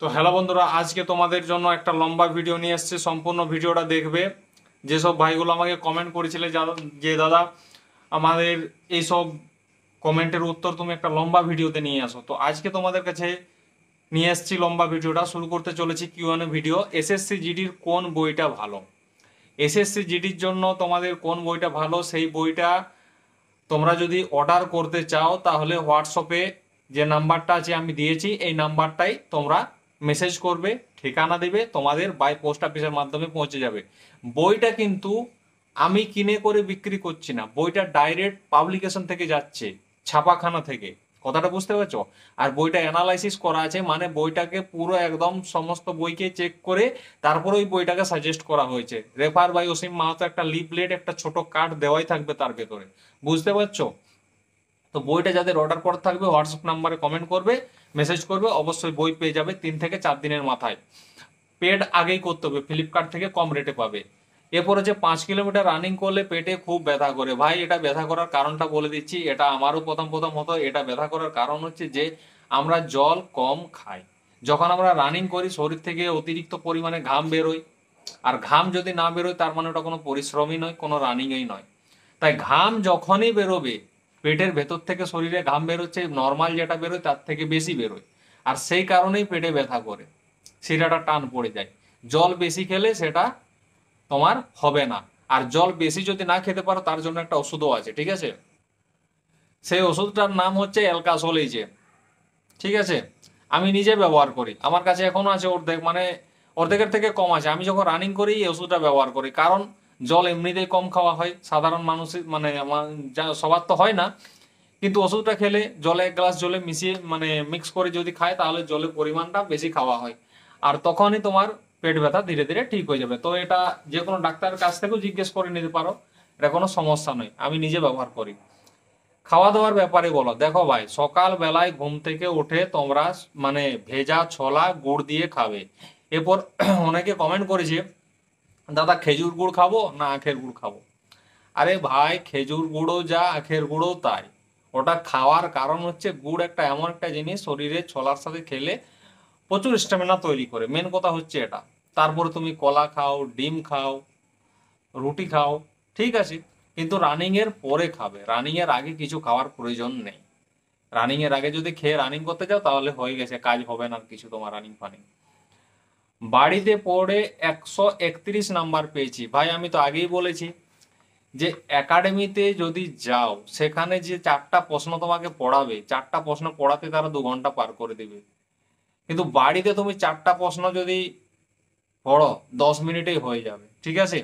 তো হ্যালো বন্ধুরা, আজকে তোমাদের জন্য একটা লম্বা ভিডিও নিয়ে এসেছি। সম্পূর্ণ ভিডিওটা দেখবে। যেসব ভাইগুলো আমাকে কমেন্ট করেছিলে যে দাদা আমাদের এইসব কমেন্টের উত্তর তুমি একটা লম্বা ভিডিওতে নিয়ে আসো, তো আজকে তোমাদের কাছে নিয়ে এসেছি লম্বা ভিডিওটা। শুরু করতে চলেছি কিউএনএ ভিডিও। এসএসসি জিডির কোন বইটা ভালো, এসএসসি জিডির জন্য তোমাদের কোন বইটা ভালো, সেই বইটা তোমরা যদি অর্ডার করতে চাও তাহলে হোয়াটসঅ্যাপে যে নাম্বারটা আছে আমি দিয়েছি, এই নাম্বারটাই তোমরা মেসেজ করবে, ঠিকানা দিবে, তোমাদের বাই পোস্ট অফিসের মাধ্যমে পৌঁছে যাবে। বইটা কিন্তু আমি কিনে করে বিক্রি করছি না, বইটা ডাইরেক্ট পাবলিকেশন থেকে যাচ্ছে, ছাপাখানা থেকে। কথাটা বুঝতে পারছো? আর বইটা অ্যানালাইসিস করা আছে, মানে বইটাকে পুরো একদম সমস্ত বইকে চেক করে তারপরে ওই বইটাকে সাজেস্ট করা হয়েছে। রেফার বাই অসীম মাহাতো একটা লিফলেট, একটা ছোট কার্ড দেওয়াই থাকবে তার ভেতরে। বুঝতে পারছো? তো বইটা যাদের অর্ডার করা থাকবে হোয়াটসঅ্যাপ নাম্বারে কমেন্ট করবে, মেসেজ করবে, অবশ্যই বই পেয়ে যাবে 3 থেকে 4 দিনের মাথায়। পেড আগেই করতে হবে, ফ্লিপকার্ট থেকে কম রেটে পাবে। এরপরে যে 5 কিলোমিটার রানিং করলে পেটে খুব ব্যথা করে, ভাই এটা ব্যথা করার কারণটা বলে দিচ্ছি। এটা আমারও প্রথম প্রথম হতো। এটা ব্যথা করার কারণ হচ্ছে যে আমরা জল কম খাই। যখন আমরা রানিং করি শরীর থেকে অতিরিক্ত পরিমাণে ঘাম বেরোয়, আর ঘাম যদি না বেরোয় তার মানে ওটা কোনো পরিশ্রমই নয়, কোনো রানিংই নয়। তাই ঘাম যখনই বেরোবে, পেটের ভেতর থেকে শরীরে ঘাম বেরোচ্ছে, নর্মাল যেটা বেরোয় তার থেকে বেশি বেরোয়, আর সেই কারণেই পেটে ব্যথা করে, শিরাটা টান পড়ে যায়। জল বেশি খেলে সেটা তোমার হবে না। আর জল বেশি যদি না খেতে পারো তার জন্য একটা ওষুধও আছে, ঠিক আছে? সেই ওষুধটার নাম হচ্ছে অ্যালকাসোল। এই যে, ঠিক আছে, আমি নিজে ব্যবহার করি, আমার কাছে এখনো আছে অর্ধেক, মানে অর্ধেকের থেকে কম আছে। আমি যখন রানিং করি এই ওষুধটা ব্যবহার করি, কারণ জল এমনিতেই কম খাওয়া হয় সাধারণ মানুষের, মানে সবার তো হয় না, কিন্তু ওষুধটা খেলে জলে 1 গ্লাস জলে মিশিয়ে মানে মিক্স করে যদি খায় তাহলে জলের পরিমাণটা বেশি খাওয়া হয়, আর তখনই তোমার পেট ব্যথা ধীরে ধীরে ঠিক হয়ে যাবে। তো এটা যে কোনো ডাক্তারের কাছ থেকেও জিজ্ঞেস করে নিতে পারো, এটা কোনো সমস্যা নয়, আমি নিজে ব্যবহার করি। খাওয়া দাওয়ার ব্যাপারে বলো, দেখো ভাই, সকাল বেলায় ঘুম থেকে উঠে তোমরা মানে ভেজা ছোলা গুড় দিয়ে খাবে। এরপর অনেকে কমেন্ট করেছে দাদা খেজুর গুড় খাবো না আখের গুড় খাবো। আরে ভাই, খেজুর গুড়ও যা আখের গুড়ও তাই। ওটা খাওয়ার কারণ হচ্ছে গুড় একটা এমন একটা জিনিস শরীরে ছোলার সাথে খেলে প্রচুর স্ট্যামিনা তৈরি করে, মেন কথা হচ্ছে এটা। তারপরে তুমি কলা খাও, ডিম খাও, রুটি খাও, ঠিক আছে, কিন্তু রানিং এর পরে খাবে, রানিং এর আগে কিছু খাওয়ার প্রয়োজন নেই। রানিং এর আগে যদি খেয়ে রানিং করতে যাও তাহলে হয়ে গেছে, কাজ হবে না আর কিছু তোমার রানিং ফানিং। বাড়িতে পড়ে 131 নাম্বার পেয়েছি, ভাই আমি তো আগেই বলেছি যে একাডেমিতে যদি যাও সেখানে যে 4টা প্রশ্ন তোমাকে পড়াবে, 4টা প্রশ্ন পড়াতে তারা 2 ঘন্টা পার করে দেবে, কিন্তু বাড়িতে তুমি 4টা প্রশ্ন যদি পড়ো 10 মিনিটেই হয়ে যাবে, ঠিক আছে?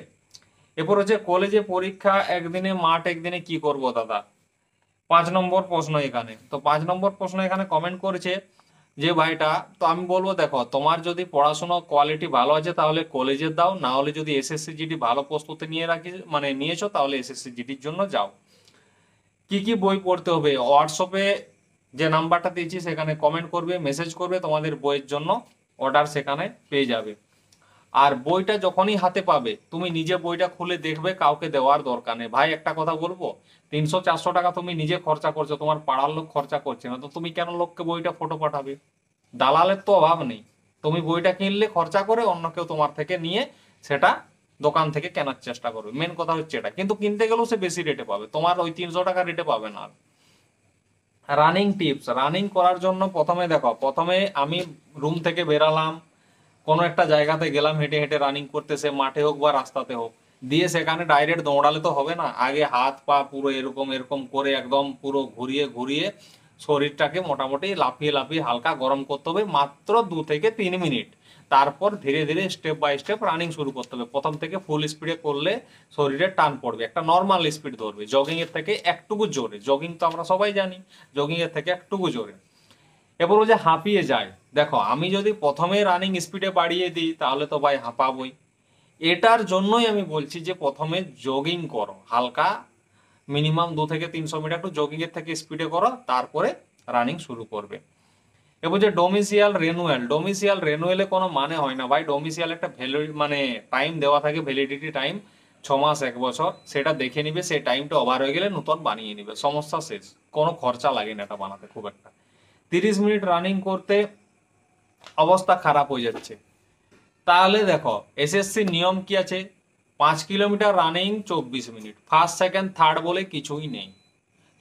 এরপর হচ্ছে কলেজে পরীক্ষা একদিনে মাঠ একদিনে কি করব দাদা। 5 নম্বর প্রশ্ন এখানে, তো 5 নম্বর প্রশ্ন এখানে কমেন্ট করেছে যে ভাইটা। তো আমি বলবো দেখো, তোমার যদি পড়াশোনা কোয়ালিটি ভালো আছে তাহলে কলেজে দাও, না হলে যদি এসএসসি জিডি ভালো প্রস্তুতি নিয়ে রাখি মানে নিয়েছো তাহলে এসএসসি জিডির জন্য যাও। কি কি বই পড়তে হবে, হোয়াটসঅ্যাপে যে নাম্বারটা দিয়েছি সেখানে কমেন্ট করবে, মেসেজ করবে, তোমাদের বইয়ের জন্য অর্ডার সেখানে পেয়ে যাবে। আর বইটা যখনই হাতে পাবে তুমি নিজে বইটা খুলে দেখবে, কাউকে দেওয়ার দরকার নেই। ভাই একটা কথা বলবো, 300-400 টাকা তুমি নিজে খরচা করছো, তোমার পাড়ার লোক খরচা করছে না, তো তুমি কেন লোককে বইটা ফটো পাঠাবে? দালালের তো অভাব নেই। তুমি বইটা কিনলে খরচা করে অন্য কেউ তোমার থেকে নিয়ে সেটা দোকান থেকে কেনার চেষ্টা করবে, মেন কথা হচ্ছে এটা। কিন্তু কিনতে গেলেও সে বেশি রেটে পাবে, তোমার ওই 300 টাকা রেটে পাবে না। রানিং টিপস, রানিং করার জন্য প্রথমে দেখো, প্রথমে আমি রুম থেকে বেরালাম, কোনো একটা জায়গাতে গেলাম, হেঁটে হেঁটে রানিং করতে, সে মাঠে হোক বা রাস্তাতে হোক, দিয়ে সেখানে ডাইরেক্ট দৌড়ালে তো হবে না, আগে হাত পা পুরো এরকম এরকম করে একদম পুরো ঘুরিয়ে ঘুরিয়ে শরীরটাকে মোটামুটি লাফিয়ে লাফিয়ে হালকা গরম করতে হবে, মাত্র 2 থেকে 3 মিনিট। তারপর ধীরে ধীরে স্টেপ বাই স্টেপ রানিং শুরু করতে হবে। প্রথম থেকে ফুল স্পিডে করলে শরীরে টান পড়বে, একটা নর্মাল স্পিড ধরবে, জগিং এর থেকে একটুকু জোরে, জগিং তো আমরা সবাই জানি, জগিং এর থেকে একটুকু জোরে। এবার ও যে হাঁপিয়ে যায়, দেখো আমি যদি প্রথমে রানিং স্পিডে বাড়িয়ে দিই তাহলে তো ভাই হাঁপাবই। এটার জন্যই আমি বলছি যে প্রথমে জগিং করো হালকা, মিনিমাম 2 থেকে 300 মিটার একটু জগিং এর থেকে স্পিডে করো, তারপরে রানিং শুরু করবে। এবার যে ডোমিসিয়াল রেনুয়াল, ডোমিসিয়াল রেনুয়ালে কোনো মানে হয় না ভাই। ডোমিসিয়াল একটা ভ্যালু মানে টাইম দেওয়া থাকে, ভ্যালিডিটি টাইম 6 মাস 1 বছর, সেটা দেখে নিবে, সেই টাইমটা ওভার হয়ে গেলে নতুন বানিয়ে নিবে, সমস্যা শেষ। কোনো খরচা লাগে না এটা বানাতে খুব একটা। 30 মিনিট রানিং করতে অবস্থা খারাপ হয়ে যাচ্ছে। তাহলে দেখো এসএসসি নিয়ম কি আছে, 5 kilometre running 24 minute, first second third বলে কিছুই নেই।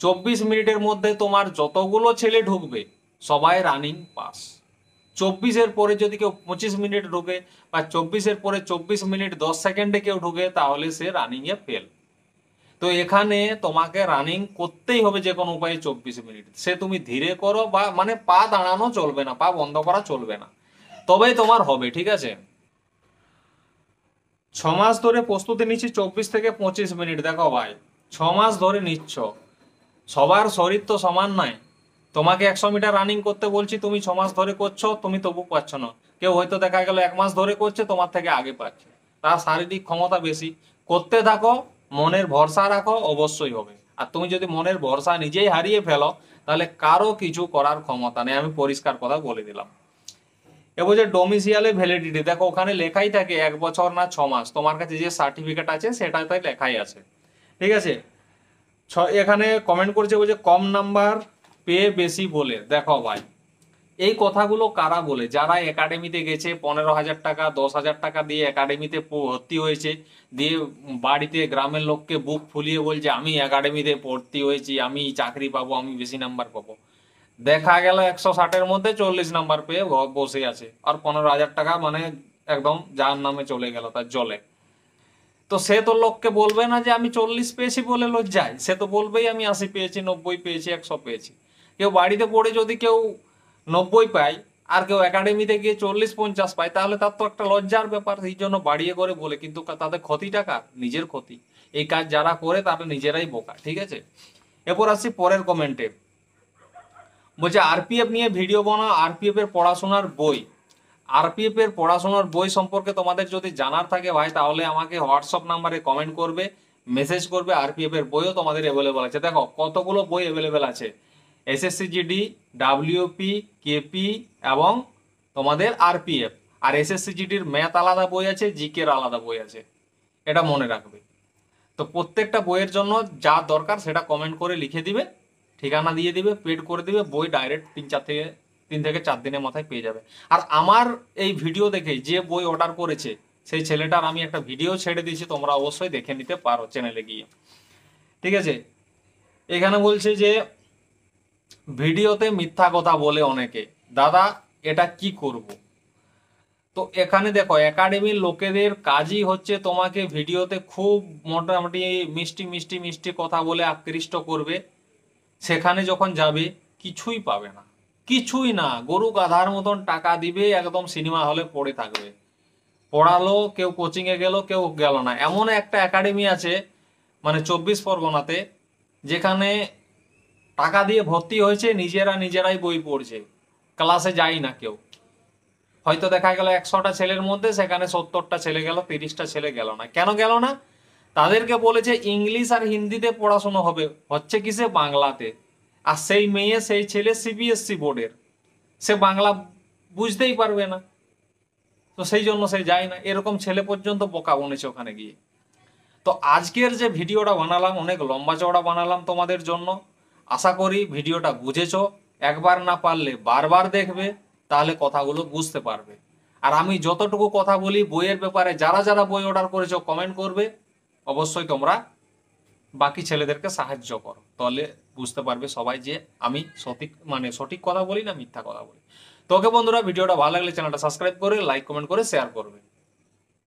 24 মিনিটের মধ্যে তোমার যতগুলো ছেলে ঢুকবে সবাই রানিং পাস। 24-এর পরে যদি কেউ 25 মিনিট ঢুকে বা 24-এর পরে 24 মিনিট 10 সেকেন্ডে কেউ ঢুকে তাহলে সে রানিং এ ফেল। তো এখানে তোমাকে রানিং করতেই হবে যে কোনো উপায়ে 24 মিনিট, সে তুমি ধীরে করো বা মানে পা দাঁড়ানো চলবে না, পা বন্ধ করা চলবে না, তবেই তোমার হবে। ঠিক আছে, 6 মাস ধরে প্রস্তুতি নিচ্ছি 24 থেকে 25 মিনিট। দেখো ভাই 6 মাস ধরে নিচ্ছ, সবার শরীর তো সমান নয়। তোমাকে 100 মিটার রানিং করতে বলছি, তুমি 6 মাস ধরে করছো, তুমি তবু পাচ্ছ না। কেউ হয়তো দেখা গেল 1 মাস ধরে করছে, তোমার থেকে আগে পাচ্ছে, তার শারীরিক ক্ষমতা বেশি। করতে থাকো, মনের ভরসা রাখো, অবশ্যই হবে। আর তুমি যদি মনের ভরসা নিজেই হারিয়ে ফেলো তাহলে কারো কিছু করার ক্ষমতা নেই, আমি পরিষ্কার কথা বলে দিলাম। এবার যে ডোমিসিয়ালে ভ্যালিডিটি, দেখো ওখানে লেখাই থাকে 1 বছর না 6 মাস, তোমার কাছে যে সার্টিফিকেট আছে সেটাতে লেখাই আছে। ঠিক আছে, এখানে কমেন্ট করেছে বলছে কম নাম্বার পেয়ে বেশি বলে। দেখো ভাই এই কথাগুলো কারা বলে? যারা একাডেমিতে গেছে 15,000 টাকা 10,000 টাকা দিয়ে একাডেমিতে ভর্তি হয়েছে, দিয়ে বাড়িতে গ্রামের লোককে বুক ফুলিয়ে বলছে আমি একাডেমিতে ভর্তি হয়েছি, আমি চাকরি পাবো, আমি বেশি নাম্বার পাবো। দেখা গেল 160-এর মধ্যে 40 নাম্বার পেয়ে বসে আছে, আর 15,000 টাকা মানে একদম যার নামে চলে গেল তার জলে। তো সে তো লোককে বলবে না যে আমি 40 পেয়েছি বলে লজ্জায়, সে তো বলবেই আমি 80 পেয়েছি, 90 পেয়েছি, 100 পেয়েছি। কেউ বাড়িতে পড়ে যদি কেউ 90 পায় আর কেউ একাডেমিতে গিয়ে 40-50 পায় তাহলে তার তো একটা লজ্জার ব্যাপার, এই জন্য বাড়িয়ে করে বলে। কিন্তু তাদের ক্ষতিটা কার? নিজের ক্ষতি। এই কাজ যারা করে তারা নিজেরাই বোকা। ঠিক আছে, এরপর আসছি পরের কমেন্টে। বলছে আরপিএফ নিয়ে ভিডিও বানাও, আরপিএফ এর পড়াশোনার বই। আরপিএফ এর পড়াশোনার বই সম্পর্কে তোমাদের যদি জানার থাকে ভাই তাহলে আমাকে হোয়াটসঅ্যাপ নাম্বারে কমেন্ট করবে, মেসেজ করবে। আরপিএফ এর বইও তোমাদের অ্যাভেলেবেল আছে। দেখো কতগুলো বই অ্যাভেলেবেল আছে, এসএসসি জিডি, ডাব্লিউপি, কেপি এবং তোমাদের আরপিএফ। আর এসএসসি জিডির ম্যাথ আলাদা বই আছে, জিকের আলাদা বই আছে, এটা মনে রাখবে। তো প্রত্যেকটা বইয়ের জন্য যা দরকার সেটা কমেন্ট করে লিখে দিবে, ঠিকানা দিয়ে দিবে, পেড করে দিবে, বই ডাইরেক্ট 3 থেকে 4 দিনের মাথায় পেয়ে যাবে। আর আমার এই ভিডিও দেখে যে বই অর্ডার করেছে সেই ছেলেটার আমি একটা ভিডিও ছেড়ে দিয়েছি, তোমরা অবশ্যই দেখে নিতে পারো চ্যানেলে গিয়ে। ঠিক আছে, এখানে বলছে যে ভিডিওতে মিথ্যা কথা বলে অনেকে, দাদা এটা কি করব? তো এখানে দেখো একাডেমির লোকেদের কাজই হচ্ছে তোমাকে ভিডিওতে খুব মোটামুটি মিষ্টি মিষ্টি মিষ্টি কথা বলে আকৃষ্ট করবে। সেখানে যখন যাবে কিছুই পাবে না, কিছুই না, গরু গাধার মতন টাকা দিবে, একদম সিনেমা হলে পড়ে থাকবে। পড়ালো, কেউ কোচিং এ গেল, কেউ গেল না। এমন একটা একাডেমি আছে মানে 24 পরগনাতে, যেখানে টাকা দিয়ে ভর্তি হয়েছে, নিজেরাই বই পড়ছে, ক্লাসে যায় না কেউ। হয়তো দেখা গেল 100টা ছেলের মধ্যে সেখানে 70টা ছেলে গেল, 30টা ছেলে গেল না। কেন গেল না? তাদেরকে বলেছে ইংলিশ আর হিন্দিতে পড়াশোনা হবে, হচ্ছে কিসে? বাংলাতে। আর সেই মেয়ে সেই ছেলে সিবিএসসি বোর্ডের, সে বাংলা বুঝতেই পারবে না, তো সেই জন্য সে যায় না। এরকম ছেলে পর্যন্ত বোকা বনেছে ওখানে গিয়ে। তো আজকের যে ভিডিওটা বানালাম অনেক লম্বা চওড়া বানালাম তোমাদের জন্য, আশা করি ভিডিওটা বুঝেছো। একবার না পারলে বারবার দেখবে, তাহলে কথাগুলো বুঝতে পারবে। আর আমি যতটুকু কথা বলি বইয়ের ব্যাপারে, যারা যারা বই অর্ডার করেছো কমেন্ট করবে, অবশ্যই তোমরা বাকি ছেলেদেরকে সাহায্য করো, তাহলে বুঝতে পারবে সবাই যে আমি সঠিক কথা বলি না মিথ্যা কথা বলি। তো ওকে বন্ধুরা, ভিডিওটা ভালো লাগলে চ্যানেলটা সাবস্ক্রাইব করে লাইক কমেন্ট করে শেয়ার করবে।